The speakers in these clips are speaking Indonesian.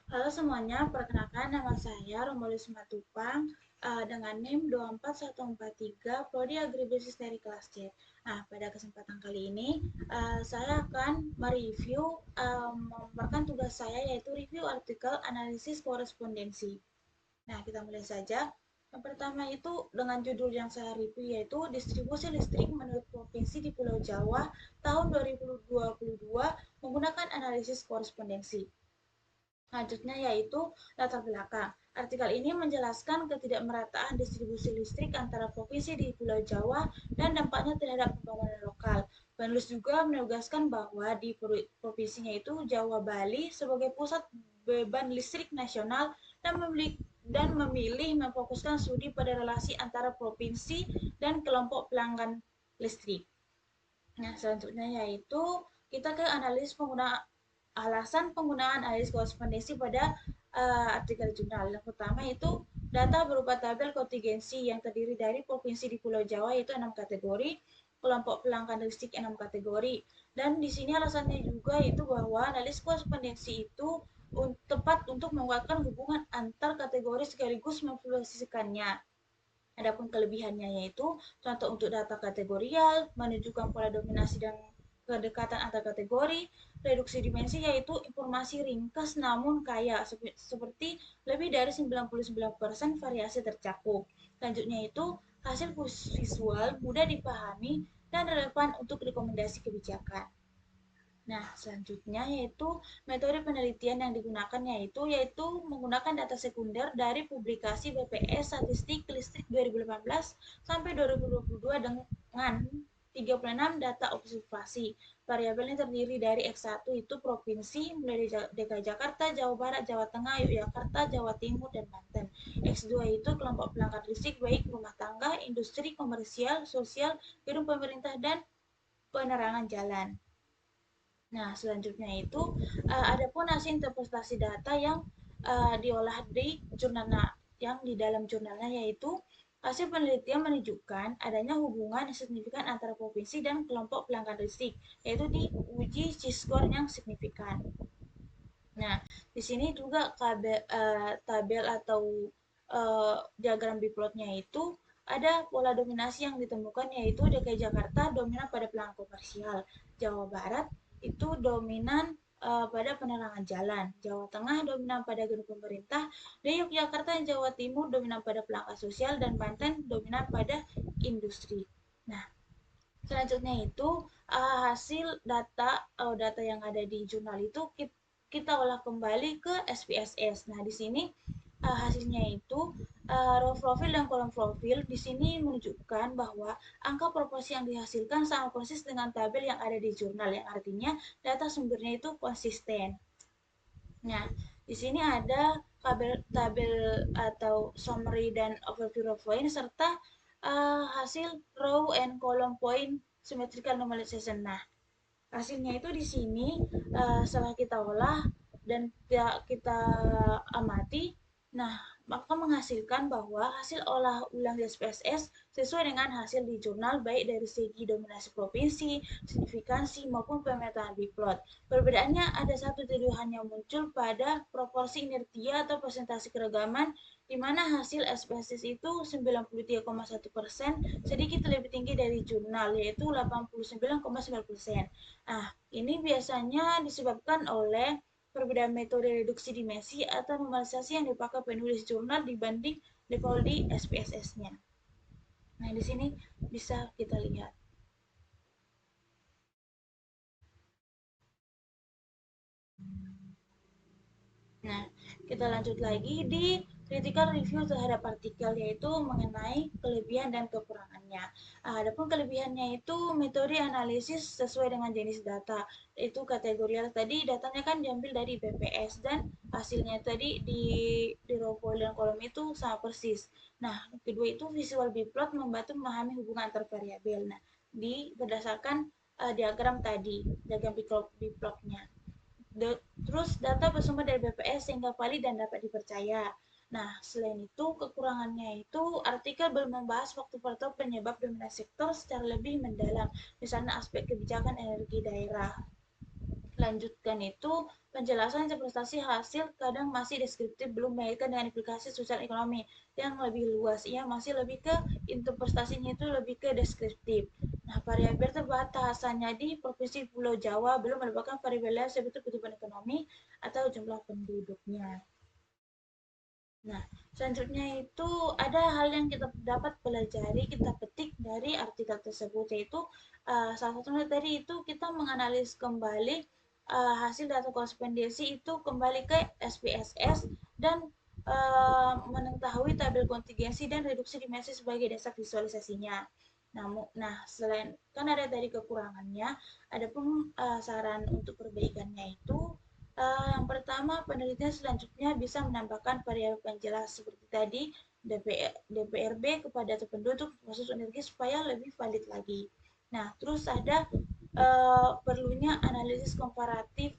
Halo semuanya, perkenalkan nama saya Romualus Simatupang dengan NIM 24143 Prodi Agribisnis dari kelas C. Nah, pada kesempatan kali ini saya akan mereview memaparkan tugas saya yaitu review artikel analisis korespondensi. Nah, kita mulai saja. Yang pertama itu dengan judul yang saya review yaitu distribusi listrik menurut provinsi di Pulau Jawa tahun 2022 menggunakan analisis korespondensi. Selanjutnya yaitu latar belakang. Artikel ini menjelaskan ketidakmerataan distribusi listrik antara provinsi di Pulau Jawa dan dampaknya terhadap pembangunan lokal. Penulis juga menegaskan bahwa di provinsinya itu Jawa Bali sebagai pusat beban listrik nasional dan memilih memfokuskan studi pada relasi antara provinsi dan kelompok pelanggan listrik. Nah, selanjutnya yaitu kita ke analis penggunaan alasan penggunaan analis korespondensi pada artikel jurnal. Yang pertama itu data berupa tabel kontingensi yang terdiri dari provinsi di Pulau Jawa yaitu 6 kategori, kelompok pelanggan listrik 6 kategori. Dan di sini alasannya juga itu bahwa analis korespondensi itu tepat untuk menguatkan hubungan antar kategori sekaligus memfleksikannya. Adapun kelebihannya yaitu contoh untuk data kategorial, menunjukkan pola dominasi dan kedekatan antar kategori, reduksi dimensi yaitu informasi ringkas namun kaya seperti lebih dari 99% variasi tercakup. Selanjutnya itu hasil visual mudah dipahami dan relevan untuk rekomendasi kebijakan. Nah, selanjutnya yaitu metode penelitian yang digunakan yaitu menggunakan data sekunder dari publikasi BPS Statistik Listrik 2018 sampai 2022 dengan 36 data observasi. Variabelnya terdiri dari X1 itu provinsi mulai dari DKI Jakarta, Jawa Barat, Jawa Tengah, Yogyakarta, Jawa Timur, dan Banten. X2 itu kelompok pelanggan listrik baik rumah tangga, industri, komersial, sosial, gedung pemerintah, dan penerangan jalan. Nah, selanjutnya itu ada pun hasil interpretasi data yang diolah di jurnal yang di dalam jurnalnya yaitu hasil penelitian menunjukkan adanya hubungan signifikan antara provinsi dan kelompok pelanggan listrik, yaitu diuji C-score yang signifikan. Nah, di sini juga tabel atau diagram biplotnya itu ada pola dominasi yang ditemukan yaitu DKI Jakarta dominan pada pelanggan komersial, Jawa Barat itu dominan pada penerangan jalan, Jawa Tengah dominan pada gedung pemerintah, dan Yogyakarta dan Jawa Timur dominan pada pelanggan sosial, dan Banten dominan pada industri. Nah, selanjutnya itu hasil data yang ada di jurnal itu kita olah kembali ke SPSS. Nah, di sini hasilnya itu row profil dan kolom profil di sini menunjukkan bahwa angka proporsi yang dihasilkan sama persis dengan tabel yang ada di jurnal, yang artinya data sumbernya itu konsisten. Nah, di sini ada tabel atau summary dan overview of point serta hasil row and column point symmetrical normalization. Nah, hasilnya itu di sini setelah kita olah dan kita amati, nah maka menghasilkan bahwa hasil olah ulang di SPSS sesuai dengan hasil di jurnal baik dari segi dominasi provinsi, signifikansi maupun pemetaan biplot. Perbedaannya ada satu tuduhan yang muncul pada proporsi inertia atau presentasi keragaman di mana hasil SPSS itu 93,1% sedikit lebih tinggi dari jurnal yaitu 89,9%. Nah, ini biasanya disebabkan oleh perbedaan metode reduksi dimensi atau normalisasi yang dipakai penulis jurnal dibanding level di SPSS-nya. Nah, di sini bisa kita lihat. Nah, kita lanjut lagi di critical review terhadap artikel yaitu mengenai kelebihan dan kekurangannya. Adapun kelebihannya itu metode analisis sesuai dengan jenis data. Itu kategorial tadi datanya kan diambil dari BPS dan hasilnya tadi di row dan kolom itu sama persis. Nah, kedua itu visual biplot membantu memahami hubungan antar variabel. Nah, berdasarkan diagram tadi, diagram biplotnya. Terus data bersumber dari BPS sehingga valid dan dapat dipercaya. Nah, selain itu, kekurangannya itu artikel belum membahas faktor-faktor penyebab dominasi sektor secara lebih mendalam, misalnya aspek kebijakan energi daerah. Lanjutkan itu penjelasan interpretasi hasil kadang masih deskriptif, belum mengaitkan dengan implikasi sosial ekonomi yang lebih luas. Ia masih lebih ke interpretasinya itu lebih ke deskriptif. Nah, variabel terbatas hanya di Provinsi Pulau Jawa, belum merupakan variabel seperti pertumbuhan ekonomi atau jumlah penduduknya. Nah, selanjutnya itu ada hal yang kita dapat pelajari, kita petik dari artikel tersebut, yaitu salah satunya tadi itu kita menganalisis kembali hasil data korespondensi itu kembali ke SPSS dan mengetahui tabel kontingensi dan reduksi dimensi sebagai dasar visualisasinya. Nah, selain kan ada tadi kekurangannya, ada pun saran untuk perbaikannya itu yang pertama, penelitian selanjutnya bisa menambahkan variabel penjelas seperti tadi DPRB kepada penduduk khusus energi supaya lebih valid lagi. Nah, terus ada perlunya analisis komparatif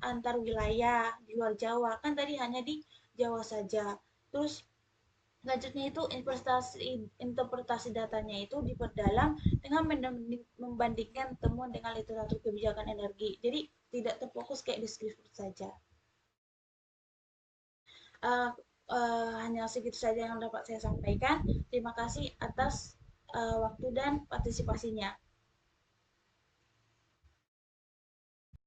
antar wilayah di luar Jawa. Kan tadi hanya di Jawa saja. Terus selanjutnya itu interpretasi datanya itu diperdalam dengan membandingkan temuan dengan literatur kebijakan energi. Jadi tidak terfokus kayak deskripsi saja. Uh, Hanya segitu saja yang dapat saya sampaikan. Terima kasih atas waktu dan partisipasinya.